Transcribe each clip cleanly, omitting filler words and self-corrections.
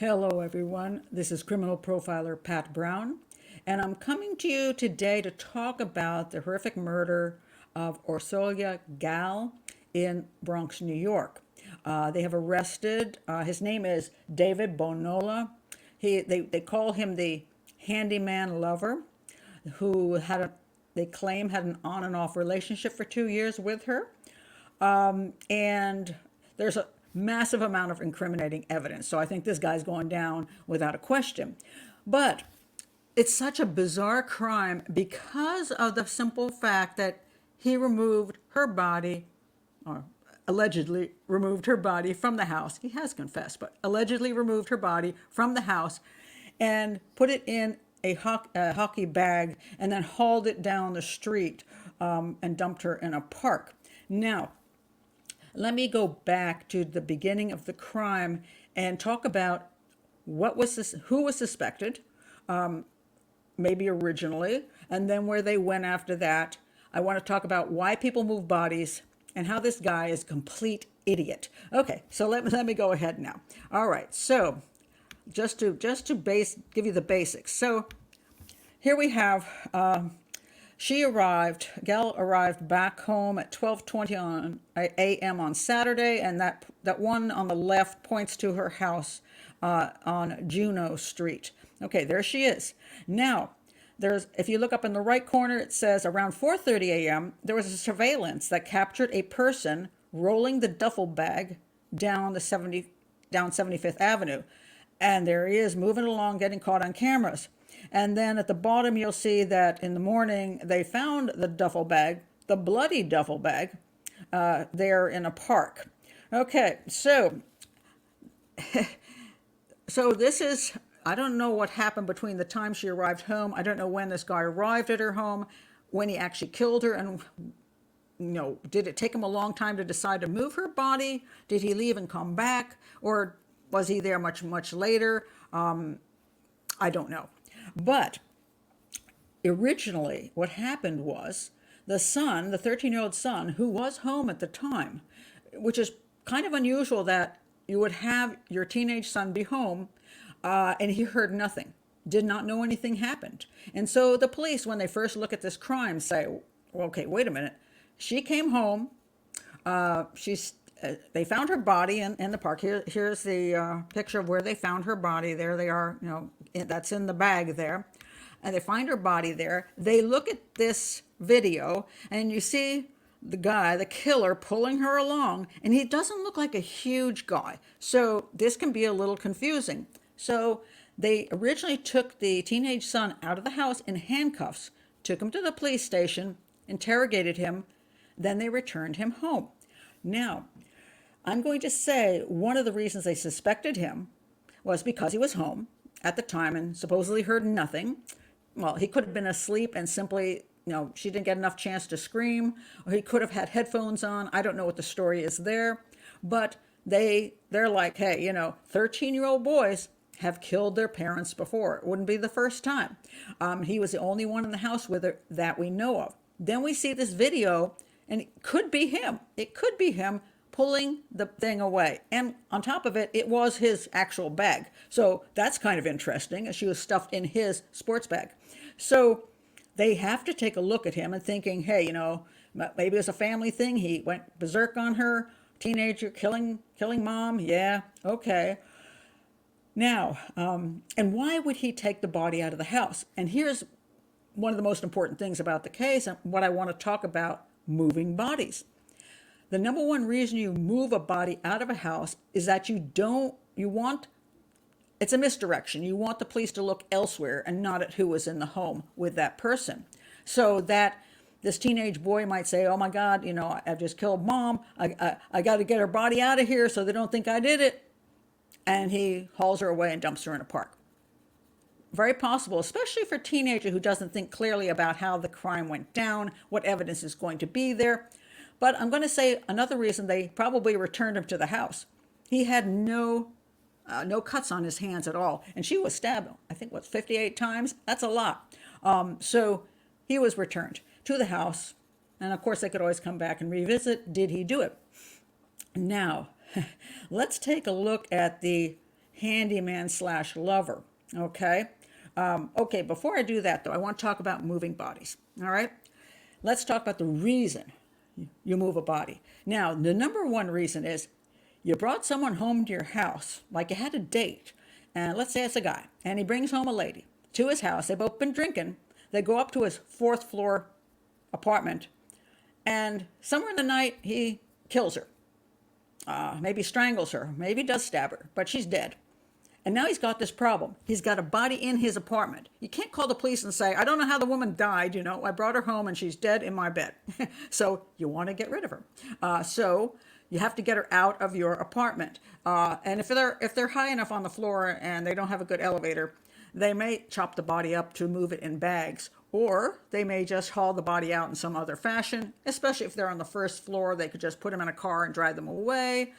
Hello, everyone. This is criminal profiler Pat Brown, and I'm coming to you today to talk about the horrific murder of Orsolya Gaal in Bronx, New York. They have arrested, his name is David Bonola. They call him the handyman lover, who they claim had an on and off relationship for 2 years with her. And there's a massive amount of incriminating evidence. So I think this guy's going down without a question. But it's such a bizarre crime because of the simple fact that he removed her body, or allegedly removed her body from the house. He has confessed, but allegedly removed her body from the house and put it in a hockey bag and then hauled it down the street and dumped her in a park. Now, let me go back to the beginning of the crime and talk about who was suspected, maybe originally, and then where they went after that. I want to talk about why people move bodies and how this guy is a complete idiot. Okay, so let me go ahead now. All right, so just to give you the basics. So here we have. Gail arrived back home at 12:20 a.m. on Saturday, and that one on the left points to her house on Juno Street. Okay, there she is. Now, if you look up in the right corner, it says around 4:30 a.m. there was a surveillance that captured a person rolling the duffel bag down 75th Avenue, and there he is moving along, getting caught on cameras. And then at the bottom, you'll see that in the morning, they found the duffel bag, the bloody duffel bag, there in a park. Okay, so this is, I don't know what happened between the time she arrived home. I don't know when this guy arrived at her home, when he actually killed her, and did it take him a long time to decide to move her body? Did he leave and come back? Or was he there much, much later? I don't know. But originally, what happened was the 13-year-old son, who was home at the time, which is kind of unusual that you would have your teenage son be home, and he heard nothing, did not know anything happened. And so the police, when they first look at this crime, say, well, okay, wait a minute. She came home. They found her body in the park. Here's the picture of where they found her body. There they are, that's in the bag there. And they find her body there. They look at this video, and you see the guy, the killer, pulling her along, and he doesn't look like a huge guy. So this can be a little confusing. So they originally took the teenage son out of the house in handcuffs, took him to the police station, interrogated him, then they returned him home. Now, I'm going to say one of the reasons they suspected him was because he was home at the time and supposedly heard nothing. Well, he could have been asleep and simply, she didn't get enough chance to scream, or he could have had headphones on. I don't know what the story is there, but they're like, hey, 13-year-old boys have killed their parents before. It wouldn't be the first time. He was the only one in the house with her that we know of. Then we see this video, and it could be him. It could be him pulling the thing away. And on top of it, it was his actual bag. So that's kind of interesting. She was stuffed in his sports bag. So they have to take a look at him and thinking, hey, maybe it's a family thing. He went berserk on her, teenager, killing mom. Yeah, okay. Now, and why would he take the body out of the house? And here's one of the most important things about the case and what I want to talk about: moving bodies. The number one reason you move a body out of a house is that it's a misdirection. You want the police to look elsewhere and not at who was in the home with that person. So that this teenage boy might say, oh my God, I've just killed mom. I got to get her body out of here so they don't think I did it. And he hauls her away and dumps her in a park. Very possible, especially for a teenager who doesn't think clearly about how the crime went down, what evidence is going to be there. But I'm going to say another reason they probably returned him to the house. He had no cuts on his hands at all. And she was stabbed, I think, 58 times? That's a lot. So he was returned to the house. And of course, they could always come back and revisit. Did he do it? Now, let's take a look at the handyman slash lover. Okay. Okay. Before I do that, though, I want to talk about moving bodies. All right. Let's talk about the reason you move a body. Now, the number one reason is you brought someone home to your house, like you had a date, and let's say it's a guy, and he brings home a lady to his house. They've both been drinking. They go up to his fourth floor apartment, and somewhere in the night, he kills her. Maybe strangles her, maybe does stab her, but she's dead. And now he's got this problem. He's got a body in his apartment. You can't call the police and say, I don't know how the woman died. I brought her home and she's dead in my bed. So you want to get rid of her. So you have to get her out of your apartment. And if they're high enough on the floor and they don't have a good elevator, they may chop the body up to move it in bags. Or they may just haul the body out in some other fashion, especially if they're on the first floor. They could just put them in a car and drive them away,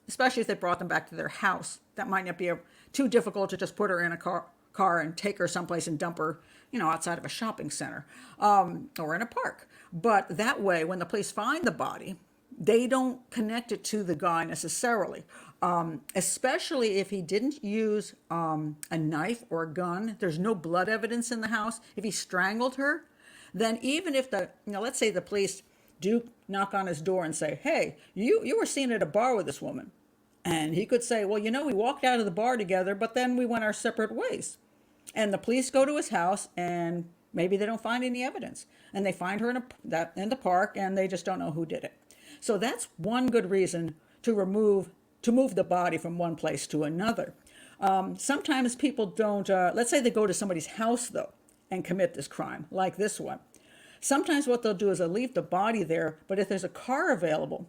especially if they brought them back to their house. That might not be too difficult to just put her in a car and take her someplace and dump her, outside of a shopping center or in a park. But that way, when the police find the body, they don't connect it to the guy necessarily, especially if he didn't use a knife or a gun. There's no blood evidence in the house. If he strangled her, then even if let's say the police do knock on his door and say, hey, you were seen at a bar with this woman. And he could say, well, we walked out of the bar together, but then we went our separate ways. And the police go to his house and maybe they don't find any evidence. And they find her in the park and they just don't know who did it. So that's one good reason to move the body from one place to another. Sometimes people don't, let's say they go to somebody's house, though, and commit this crime, like this one. Sometimes what they'll do is they'll leave the body there, but if there's a car available,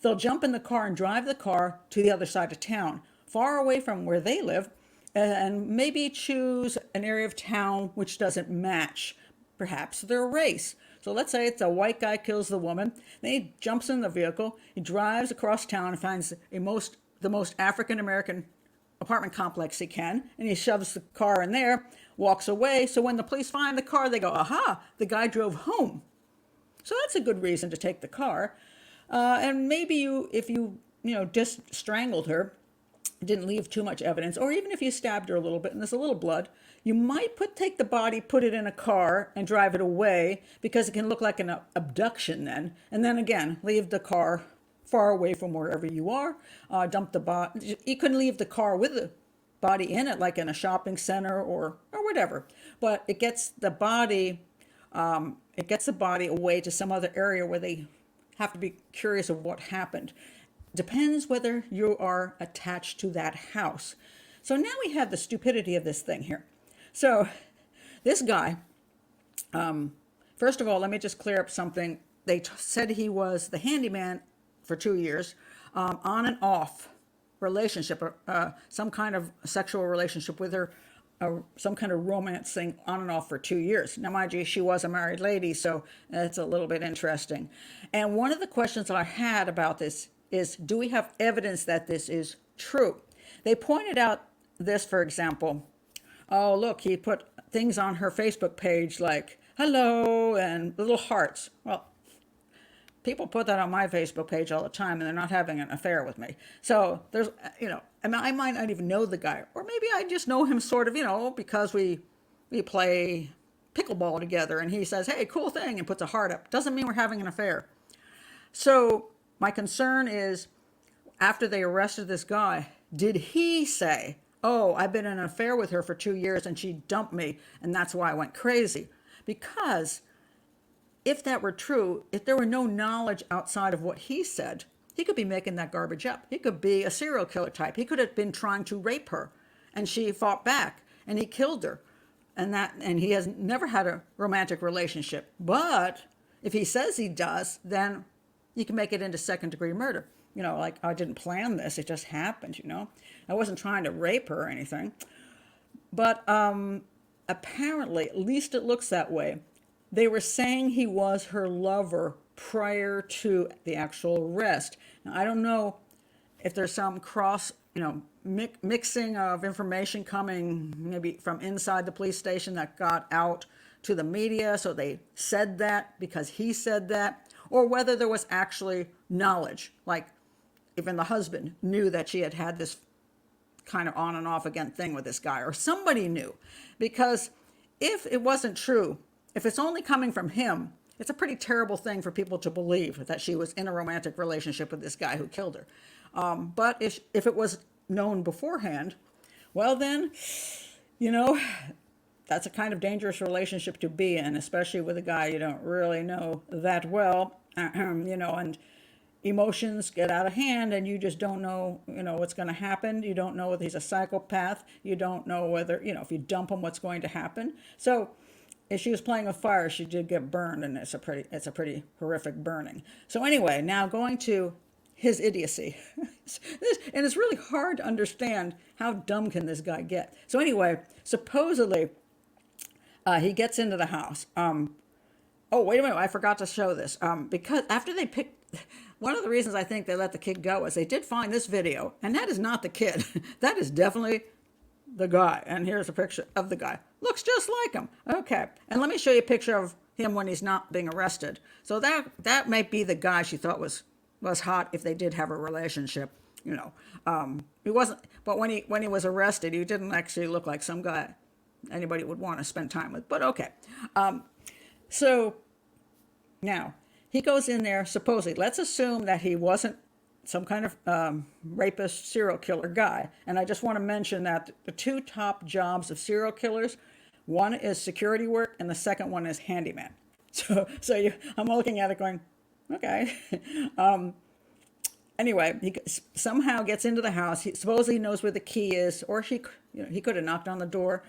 they'll jump in the car and drive the car to the other side of town, far away from where they live, and maybe choose an area of town which doesn't match, perhaps, their race. So let's say it's a white guy kills the woman. Then he jumps in the vehicle. He drives across town and finds the most African-American apartment complex he can. And he shoves the car in there, walks away. So when the police find the car, they go, aha, the guy drove home. So that's a good reason to take the car. And maybe if you just strangled her, didn't leave too much evidence, or even if you stabbed her a little bit and there's a little blood, you might take the body, put it in a car and drive it away because it can look like an abduction then. And then again, leave the car far away from wherever you are, dump the body. You couldn't leave the car with the body in it, like in a shopping center or whatever. But it gets the body away to some other area where they have to be curious of what happened. Depends whether you are attached to that house. So now we have the stupidity of this thing here. So this guy, first of all, let me just clear up something. They said he was the handyman for 2 years, on and off relationship, some kind of sexual relationship with her, some kind of romance thing on and off for 2 years. Now, mind you, she was a married lady, so it's a little bit interesting. And one of the questions I had about this is, do we have evidence that this is true? They pointed out this, for example. Oh, look, he put things on her Facebook page like, hello, and little hearts. Well, people put that on my Facebook page all the time, and they're not having an affair with me. So there's, and I might not even know the guy. Or maybe I just know him sort of, because we play pickleball together, and he says, hey, cool thing, and puts a heart up. Doesn't mean we're having an affair. So my concern is, after they arrested this guy, did he say, oh, I've been in an affair with her for 2 years and she dumped me and that's why I went crazy? Because if that were true, if there were no knowledge outside of what he said, he could be making that garbage up. He could be a serial killer type. He could have been trying to rape her and she fought back and he killed her. And he has never had a romantic relationship. But if he says he does, then you can make it into second-degree murder. Like, I didn't plan this. It just happened, I wasn't trying to rape her or anything. But apparently, at least it looks that way, they were saying he was her lover prior to the actual arrest. Now, I don't know if there's some mixing of information coming maybe from inside the police station that got out to the media, so they said that because he said that, or whether there was actually knowledge, like even the husband knew that she had this kind of on and off again thing with this guy, or somebody knew. Because if it wasn't true, if it's only coming from him, it's a pretty terrible thing for people to believe that she was in a romantic relationship with this guy who killed her. But if it was known beforehand, well then, you know, that's a kind of dangerous relationship to be in, especially with a guy you don't really know that well, you know, and emotions get out of hand and you just don't know, you know, what's going to happen. You don't know whether he's a psychopath. You don't know whether, you know, if you dump him, what's going to happen. So if she was playing with fire, she did get burned, and it's a pretty horrific burning. So anyway, now going to his idiocy. And it's really hard to understand how dumb can this guy get. So anyway, supposedly he gets into the house. Oh, wait a minute, I forgot to show this. Because after they picked, one of the reasons I think they let the kid go is they did find this video, and that is not the kid. That is definitely the guy. And here's a picture of the guy. Looks just like him. Okay. And let me show you a picture of him when he's not being arrested. So that might be the guy she thought was hot if they did have a relationship, you know. He wasn't, but when he was arrested, he didn't actually look like some guy anybody would want to spend time with. But okay. So now he goes in there, supposedly, let's assume that he wasn't some kind of rapist, serial killer guy. And I just want to mention that the two top jobs of serial killers, one is security work and the second one is handyman. I'm looking at it going, okay. Anyway, he somehow gets into the house. He supposedly knows where the key is, or he could have knocked on the door.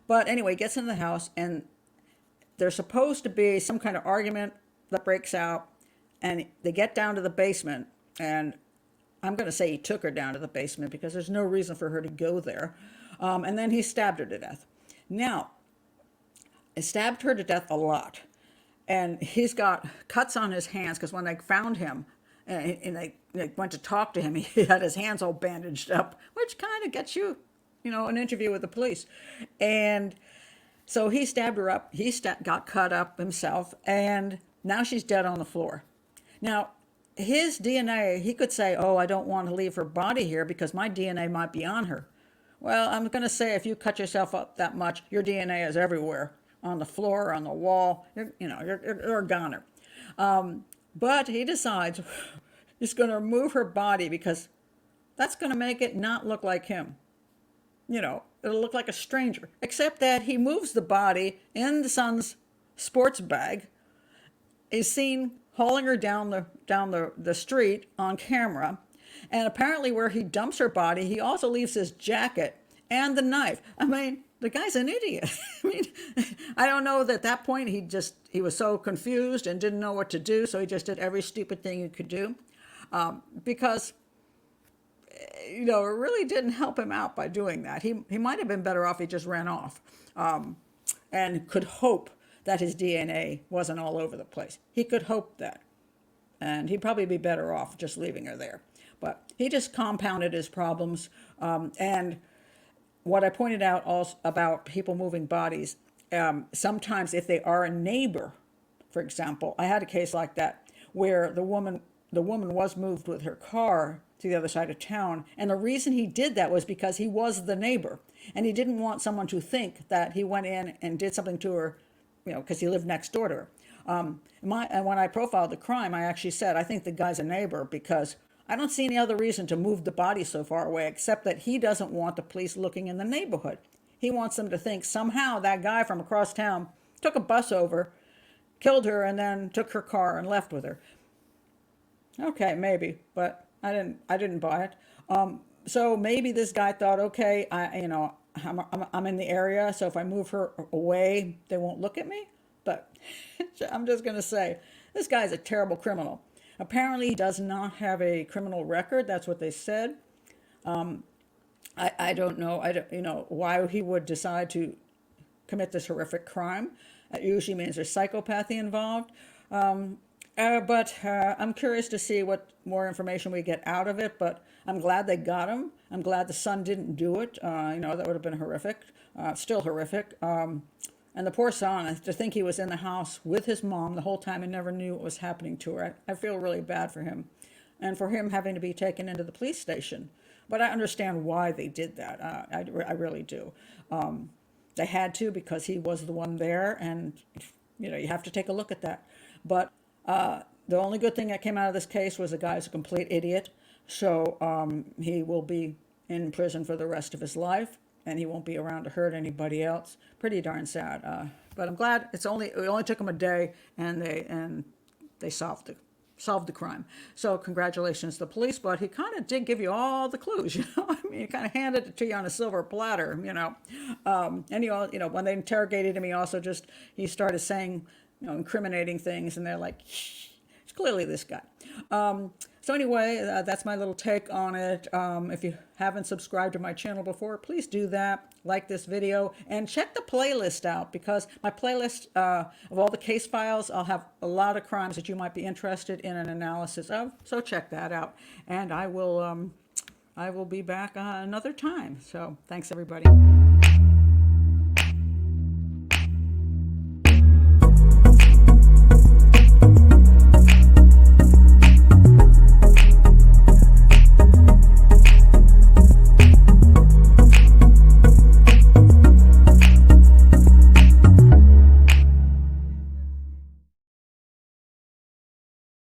But anyway, gets into the house, and there's supposed to be some kind of argument that breaks out, and they get down to the basement, and I'm going to say he took her down to the basement because there's no reason for her to go there. And then he stabbed her to death. Now, he stabbed her to death a lot. And he's got cuts on his hands because when they found him and they went to talk to him, he had his hands all bandaged up, which kind of gets you, you know, an interview with the police. And so he stabbed her up. He got cut up himself, and now she's dead on the floor. Now, his DNA, he could say, oh, I don't want to leave her body here because my DNA might be on her. Well, I'm going to say if you cut yourself up that much, your DNA is everywhere, on the floor, on the wall. You're a goner. But he decides he's going to remove her body because that's going to make it not look like him. You know, it'll look like a stranger, except that he moves the body in the son's sports bag. Is seen hauling her down the street on camera. And apparently where he dumps her body, he also leaves his jacket and the knife. I mean, the guy's an idiot. I mean, I don't know that at that point he was so confused and didn't know what to do, so he just did every stupid thing he could do. Because, you know, it really didn't help him out by doing that. He might have been better off if he just ran off and could hope that his DNA wasn't all over the place. He could hope that. And he'd probably be better off just leaving her there. But he just compounded his problems. And what I pointed out also about people moving bodies, sometimes if they are a neighbor, for example, I had a case like that where the woman was moved with her car to the other side of town. And the reason he did that was because he was the neighbor. And he didn't want someone to think that he went in and did something to her, you know, because he lived next door to her. And when I profiled the crime, I actually said, I think the guy's a neighbor because I don't see any other reason to move the body so far away except that he doesn't want the police looking in the neighborhood. He wants them to think somehow that guy from across town took a bus over, killed her, and then took her car and left with her. Okay, maybe, but I didn't buy it. So maybe this guy thought, okay, I'm in the area, so if I move her away, they won't look at me. But I'm just going to say, this guy's a terrible criminal. Apparently, he does not have a criminal record. That's what they said. I don't know. Why he would decide to commit this horrific crime. It usually means there's psychopathy involved. But I'm curious to see what more information we get out of it. But I'm glad they got him. I'm glad the son didn't do it. That would have been horrific. Still horrific. And the poor son, to think he was in the house with his mom the whole time and never knew what was happening to her. I feel really bad for him. and for him having to be taken into the police station. But I understand why they did that. I really do. They had to, because he was the one there, and you have to take a look at that. But the only good thing that came out of this case was the guy's a complete idiot. So he will be in prison for the rest of his life, and he won't be around to hurt anybody else. Pretty darn sad. But I'm glad it only took them a day, and they solved the crime. So congratulations to the police, but he kind of did give you all the clues, I mean, he kind of handed it to you on a silver platter, And when they interrogated him, he started saying, incriminating things, and they're like, it's clearly this guy. So anyway, that's my little take on it. If you haven't subscribed to my channel before, please do that. Like this video and check the playlist out, because my playlist of all the case files, I'll have a lot of crimes that you might be interested in an analysis of. So check that out, and I will be back another time. So thanks, everybody.